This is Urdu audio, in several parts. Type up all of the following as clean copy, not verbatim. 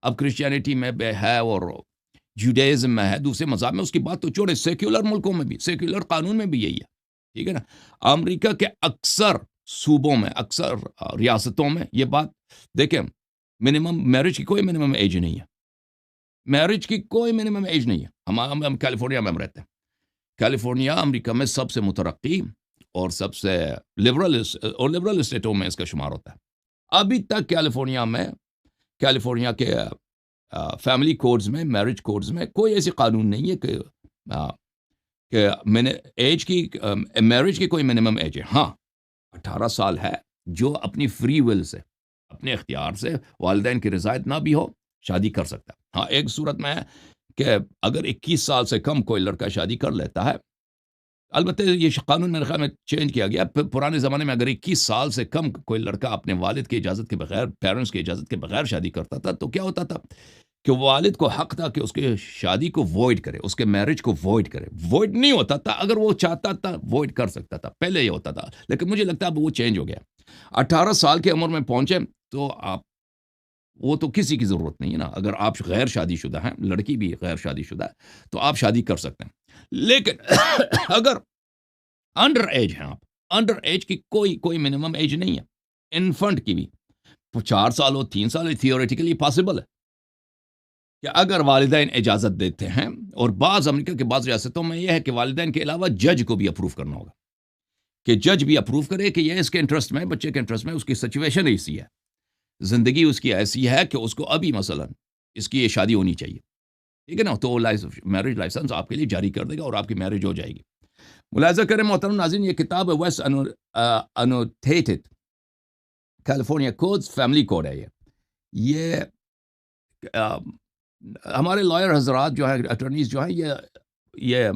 اب کرسچینٹی میں بھی ہے اور جوڈائزم میں ہے، دوسرے مذہب میں، اس کی بات تو چھوڑے، سیکولر ملکوں میں بھی، سیکولر قانون میں بھی یہی ہے، ٹھیک ہے نا۔ امریکہ کے اکثر صوبوں میں، اکثر ریاستوں میں یہ بات دیکھیں، منیمم میرج کی کوئی منیمم ایج نہیں ہے، میرج کی کوئی منیمم ایج نہیں ہے۔ ہم کیلیفورنیا میں ہم رہتے ہیں، کیلیفورنیا امریکہ میں سب سے مترقی اور سب سے لبرل اسٹیٹوں میں اس کا شمار ہوتا ہے۔ ابھی تک کیلیفورنیا کے فیملی کوڈز میں، میرج کوڈز میں کوئی ایسی قانون نہیں ہے کہ ایج کی میرج کی کوئی منیمم ایج ہے۔ ہاں 18 سال ہے، جو اپنی فری ول سے، اپنے اختیار سے، والدین کی رضایت نہ بھی ہو، شادی کر سکتا ہے۔ ہاں ایک صورت میں ہے کہ اگر 21 سال سے کم کوئی لڑکا شادی کر لیتا ہے، البتہ یہ قانون میرے خیال میں چینج کیا گیا، پرانے زمانے میں اگر 21 سال سے کم کوئی لڑکا اپنے والد کی اجازت کے بغیر، پیرنٹس کی اجازت کے بغیر شادی کرتا تھا تو کیا ہوتا تھا کہ والد کو حق تھا کہ اس کے شادی کو وائڈ کرے، اس کے میرج کو وائڈ کرے۔ وائڈ نہیں ہوتا تھا، اگر وہ چاہتا تھا وائڈ کر سکتا تھا، پہلے یہ ہوتا تھا، لیکن مجھے لگتا ہے اب وہ چینج ہو گیا۔ 18 سال کی عمر میں پہنچے تو آپ، وہ تو کسی کی ضرورت نہیں ہے نا، اگر آپ غیر شادی شدہ ہیں، لڑکی بھی غیر شادی شدہ ہے تو آپ شادی کر سکتے ہیں۔ لیکن اگر انڈر ایج ہیں آپ، انڈر ایج کی کوئی منیمم ایج نہیں ہے، انفنٹ کی بھی 4 سال ہو، 3 سال ہو، تھیوریٹیکلی پاسبل ہے کہ اگر والدین اجازت دیتے ہیں، اور بعض امریکہ کے بعض ریاستوں میں یہ ہے کہ والدین کے علاوہ جج کو بھی اپروو کرنا ہوگا، کہ جج بھی اپروو کرے کہ یہ اس کے انٹرسٹ میں، بچے کے انٹرسٹ میں، اس کی سچویشن ایسی ہے، زندگی اس کی ایسی ہے کہ اس کو ابھی مثلا اس کی یہ شادی ہونی چاہیے، ٹھیک ہے نا، تو میرج لائسنس آپ کے لیے جاری کر دے گا اور آپ کی میرج ہو جائے گی۔ ملاحظہ کریں محترم ناظرین، یہ کتاب ہے West annotated California codes, family code ہے یہ ہمارے لائر حضرات جو ہیں، اٹرنیز جو ہیں، یہ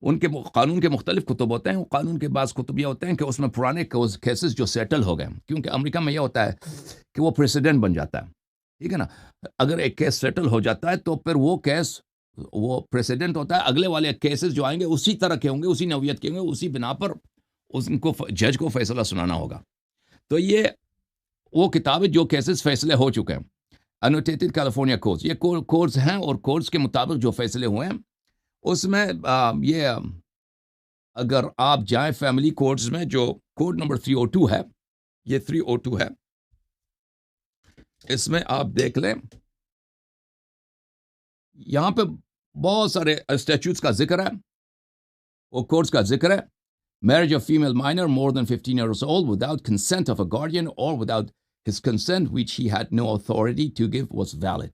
ان کے قانون کے مختلف کتب ہوتے ہیں، قانون کے بعض کتب یہ ہوتے ہیں کہ اس میں پرانے کیسز جو سیٹل ہو گئے، کیونکہ امریکہ میں یہ ہوتا ہے کہ وہ پریسیڈنٹ بن جاتا ہے، ٹھیک ہے نا، اگر ایک کیس سیٹل ہو جاتا ہے تو پھر وہ کیس، وہ پریسیڈنٹ ہوتا ہے، اگلے والے کیسز جو آئیں گے اسی طرح کے ہوں گے، اسی نوعیت کے ہوں گے، اسی بنا پر ان کو جج کو فیصلہ سنانا ہوگا۔ تو یہ وہ کتاب ہے جو کیسز فیصلے ہو چکے ہیں، انوٹیٹڈ کیلیفورنیا کوڈز، یہ کوڈز ہیں، اور کوڈز کے مطابق جو فیصلے ہوئے ہیں اس میں یہ اگر آپ جائیں فیملی کوڈز میں، جو کوڈ نمبر 302 ہے، یہ 302 ہے، اس میں آپ دیکھ لیں، یہاں پہ بہت سارے اسٹیچوٹس کا ذکر ہے، اور کوڈز کا ذکر ہے۔ Marriage of female minor more than 15 years old without consent of a guardian or without his consent which he had no authority to give was valid۔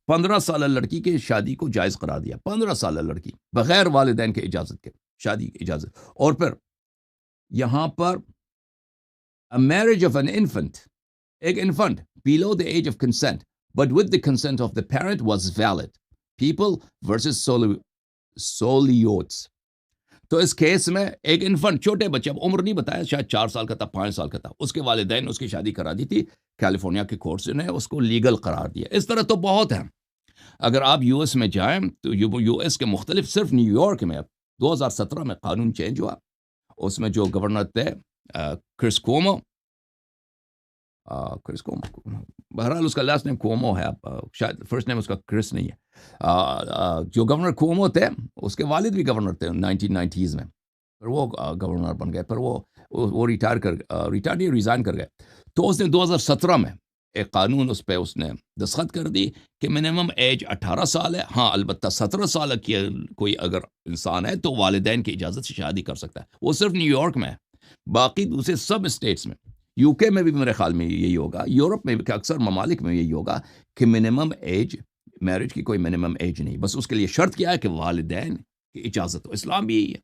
15 سالہ لڑکی کے شادی کو جائز قرار دیا، 15 سالہ لڑکی بغیر والدین کے اجازت کے شادی کی اجازت۔ اور پھر یہاں پر a marriage of an infant، ایک infant below the age of consent but with the consent of the parent was valid۔ People versus Soliotes۔ تو اس کیس میں ایک انفنٹ، چھوٹے بچے، اب عمر نہیں بتایا، شاید 4 سال کا تھا، 5 سال کا تھا، اس کے والدین نے اس کی شادی کرا دی تھی، کیلیفورنیا کے کورٹس نے اس کو لیگل قرار دیا۔ اس طرح تو بہت ہیں، اگر آپ یو ایس میں جائیں تو یو ایس کے مختلف، صرف نیو یارک میں 2017 میں قانون چینج ہوا، اس میں جو گورنر تھے کرس کومو، بہرحال اس کا لاسٹ نیم کومو ہے، شاید فرسٹ نیم اس کا کرس نہیں ہے، جو گورنر کومو تھے اس کے والد بھی گورنر تھے 1990s میں، پھر وہ گورنر بن گئے، پھر وہ ریزائن کر گئے، تو اس نے 2017 میں ایک قانون اس پہ اس نے دستخط کر دی کہ منیمم ایج 18 سال ہے، ہاں البتہ 17 سال کی کوئی اگر انسان ہے تو والدین کی اجازت سے شادی کر سکتا ہے۔ وہ صرف نیو یارک میں ہے، باقی دوسرے سب اسٹیٹس میں، یو کے میں بھی میرے خیال میں یہی ہوگا، یورپ میں بھی اکثر ممالک میں یہی ہوگا کہ منیمم ایج، میرج کی کوئی منیمم ایج نہیں، بس اس کے لیے شرط کیا ہے کہ والدین کی اجازت ہو۔ اسلام بھی یہی ہے،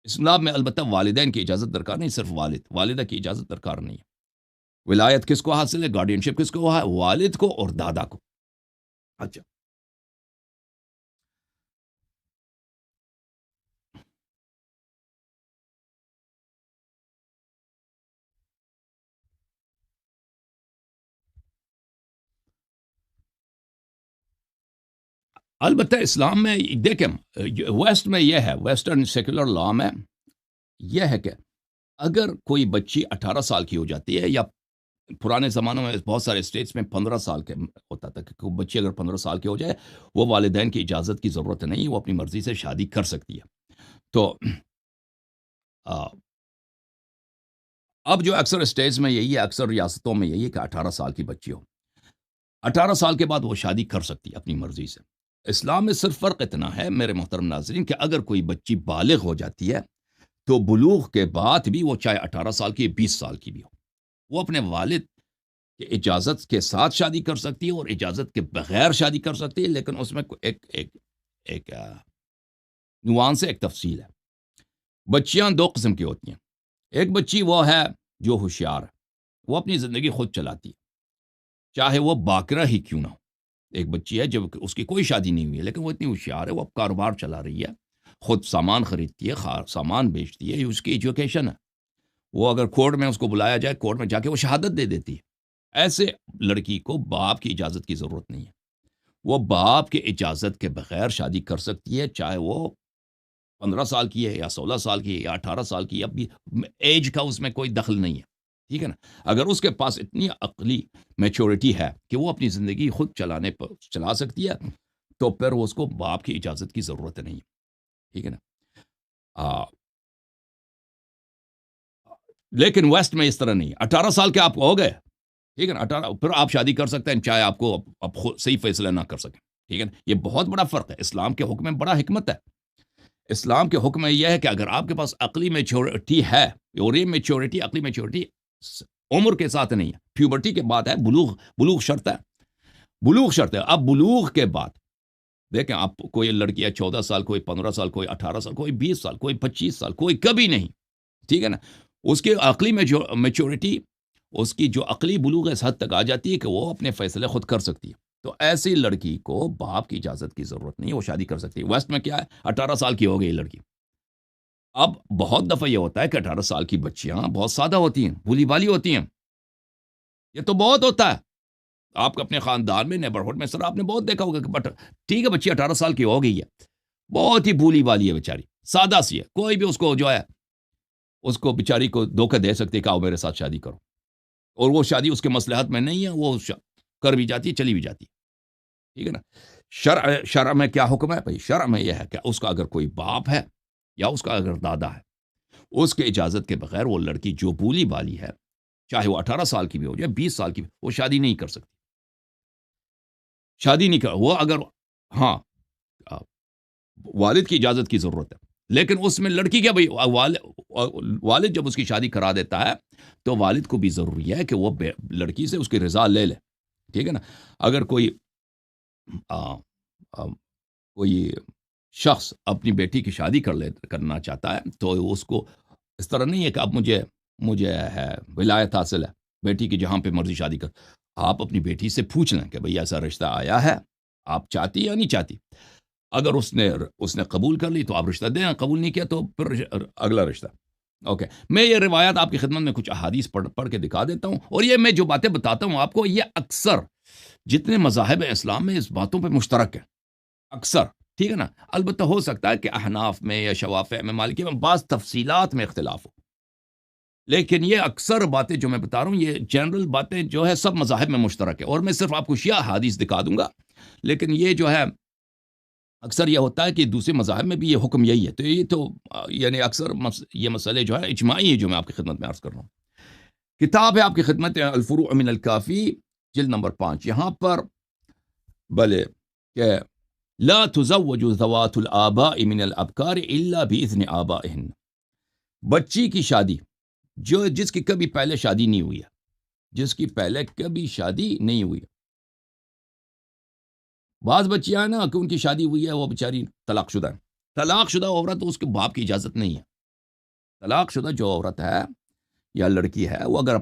اسلام میں البتہ والدین کی اجازت درکار نہیں، صرف والدہ کی اجازت درکار نہیں ہے۔ ولایت کس کو حاصل ہے، گارڈین شپ کس کو ہے، والد کو اور دادا کو۔ اچھا، البتہ اسلام میں دیکھیں، ویسٹ میں یہ ہے، ویسٹرن سیکولر لا میں یہ ہے کہ اگر کوئی بچی 18 سال کی ہو جاتی ہے یا پرانے زمانوں میں بہت سارے اسٹیٹس میں 15 سال کے ہوتا تھا کہ بچی اگر 15 سال کے ہو جائے وہ والدین کی اجازت کی ضرورت نہیں، وہ اپنی مرضی سے شادی کر سکتی ہے. تو آ، اب جو اکثر اسٹیٹس میں یہی ہے، اکثر ریاستوں میں یہی ہے کہ 18 سال کی بچی ہو، 18 سال کے بعد وہ شادی کر سکتی ہے اپنی مرضی سے. اسلام میں صرف فرق اتنا ہے میرے محترم ناظرین کہ اگر کوئی بچی بالغ ہو جاتی ہے تو بلوغ کے بعد بھی وہ چاہے 18 سال کی 20 سال کی بھی ہو، وہ اپنے والد کہ اجازت کے ساتھ شادی کر سکتی ہے اور اجازت کے بغیر شادی کر سکتی ہے، لیکن اس میں ایک نوانس ہے، ایک تفصیل ہے. بچیاں دو قسم کی ہوتی ہیں. ایک بچی وہ ہے جو ہوشیار ہے، وہ اپنی زندگی خود چلاتی ہے، چاہے وہ باکرہ ہی کیوں نہ ہو. ایک بچی ہے جب اس کی کوئی شادی نہیں ہوئی ہے لیکن وہ اتنی ہوشیار ہے، وہ اب کاروبار چلا رہی ہے، خود سامان خریدتی ہے، سامان بیچتی ہے، اس کی ایجوکیشن ہے. وہ اگر کورٹ میں اس کو بلایا جائے، کورٹ میں جا کے وہ شہادت دے دیتی ہے. ایسے لڑکی کو باپ کی اجازت کی ضرورت نہیں ہے، وہ باپ کے اجازت کے بغیر شادی کر سکتی ہے، چاہے وہ 15 سال کی ہے یا 16 سال کی ہے یا 18 سال کی ہے. اب بھی ایج کا اس میں کوئی دخل نہیں ہے، ٹھیک ہے نا. اگر اس کے پاس اتنی عقلی میچورٹی ہے کہ وہ اپنی زندگی خود چلا سکتی ہے تو پھر وہ اس کو باپ کی اجازت کی ضرورت نہیں ہے، ٹھیک ہے نا. آ, لیکن ویسٹ میں اس طرح نہیں. 18 سال کے آپ ہو گئے، ٹھیک ہے نا، 18 پھر آپ شادی کر سکتے ہیں، چاہے آپ کو اب خود صحیح فیصلہ نہ کر سکیں، ٹھیک ہے نا. یہ بہت بڑا فرق ہے. اسلام کے حکم میں بڑا حکمت ہے. اسلام کے حکم میں یہ ہے کہ اگر آپ کے پاس عقلی میچورٹی ہے، اور یہ میچورٹی عقلی میچورٹی عمر کے ساتھ نہیں ہے، پیوبرٹی کے بعد ہے. بلوغ شرط ہے، بلوغ شرط ہے. اب بلوغ کے بعد دیکھیں، آپ کوئی لڑکی ہے 14 سال، کوئی 15 سال، کوئی 18 سال، کوئی 20 سال، کوئی 25 سال، کوئی کبھی نہیں، ٹھیک ہے نا. اس کی عقلی میچورٹی، اس کی جو عقلی بلوغ اس حد تک آ جاتی ہے کہ وہ اپنے فیصلے خود کر سکتی ہے. تو ایسی لڑکی کو باپ کی اجازت کی ضرورت نہیں ہے، وہ شادی کر سکتی ہے. ویسٹ میں کیا ہے، 18 سال کی ہو گئی لڑکی. اب بہت دفعہ یہ ہوتا ہے کہ 18 سال کی بچیاں بہت سادہ ہوتی ہیں، بھولی بالی ہوتی ہیں. یہ تو بہت ہوتا ہے آپ کے اپنے خاندان میں، نیبرہڈ میں، سر آپ نے بہت دیکھا ہوگا کہ ٹھیک ہے بچی 18 سال کی ہو گئی ہے، بہت ہی بھولی بالی ہے بیچاری، سادہ سی ہے، کوئی بھی اس کو جو ہے اس کو بیچاری کو دھوکہ دے سکتے کہ آؤ میرے ساتھ شادی کرو، اور وہ شادی اس کے مصلحت میں نہیں ہے، وہ کر بھی جاتی ہے، چلی بھی جاتی ہے، ٹھیک ہے نا. شرع میں کیا حکم ہے بھائی؟ شرع میں یہ ہے کہ اس کا اگر کوئی باپ ہے یا اس کا اگر دادا ہے، اس کے اجازت کے بغیر وہ لڑکی جو بولی بالی ہے، چاہے وہ 18 سال کی بھی ہو جائے 20 سال کی بھی، وہ شادی نہیں کر سکتی. شادی نہیں کر وہ اگر ہاں والد کی اجازت کی ضرورت ہے، لیکن اس میں لڑکی کیا بھائی، والد جب اس کی شادی کرا دیتا ہے تو والد کو بھی ضروری ہے کہ وہ لڑکی سے اس کی رضا لے لے، ٹھیک ہے نا. اگر کوئی کوئی شخص اپنی بیٹی کی شادی کرنا چاہتا ہے تو اس کو اس طرح نہیں ہے کہ اب مجھے ہے ولایت حاصل ہے بیٹی کی، جہاں پہ مرضی شادی کر. آپ اپنی بیٹی سے پوچھ لیں کہ بھئی ایسا رشتہ آیا ہے، آپ چاہتی یا نہیں چاہتی. اگر اس نے قبول کر لی تو آپ رشتہ دیں، قبول نہیں کیا تو پھر اگلا رشتہ. اوکے، میں یہ روایات آپ کی خدمت میں کچھ احادیث پڑھ کے دکھا دیتا ہوں، اور یہ میں جو باتیں بتاتا ہوں آپ کو، یہ اکثر جتنے مذاہب اسلام میں اس باتوں پہ مشترک ہے، اکثر، ٹھیک ہے نا. البتہ ہو سکتا ہے کہ احناف میں یا شوافع میں، مالکی میں بعض تفصیلات میں اختلاف ہو، لیکن یہ اکثر باتیں جو میں بتا رہا ہوں، یہ جنرل باتیں جو ہے سب مذاہب میں مشترک ہے. اور میں صرف آپ کو شیعہ حدیث دکھا دوں گا، لیکن یہ جو ہے اکثر یہ ہوتا ہے کہ دوسرے مذاہب میں بھی یہ حکم یہی ہے. تو یہ تو یعنی اکثر یہ مسئلے جو ہے اجماعی ہے جو میں آپ کی خدمت میں عرض کر رہا ہوں. کتاب ہے آپ کی خدمت الفروع من الکافی، جلد نمبر 5. یہاں پر بلے کہ لا تزوج ذوات الآباء من الابکار الا باذن آبائہن. بچی کی شادی جس کی کبھی پہلے شادی نہیں ہوئی ہے، جس کی پہلے کبھی شادی نہیں ہوئی ہے. بعض بچیاں ہیں نا کہ ان کی شادی ہوئی ہے، وہ بیچاری طلاق شدہ ہے. طلاق شدہ عورت اس کے باپ کی اجازت نہیں ہے. طلاق شدہ جو عورت ہے یا لڑکی ہے، وہ اگر اپنے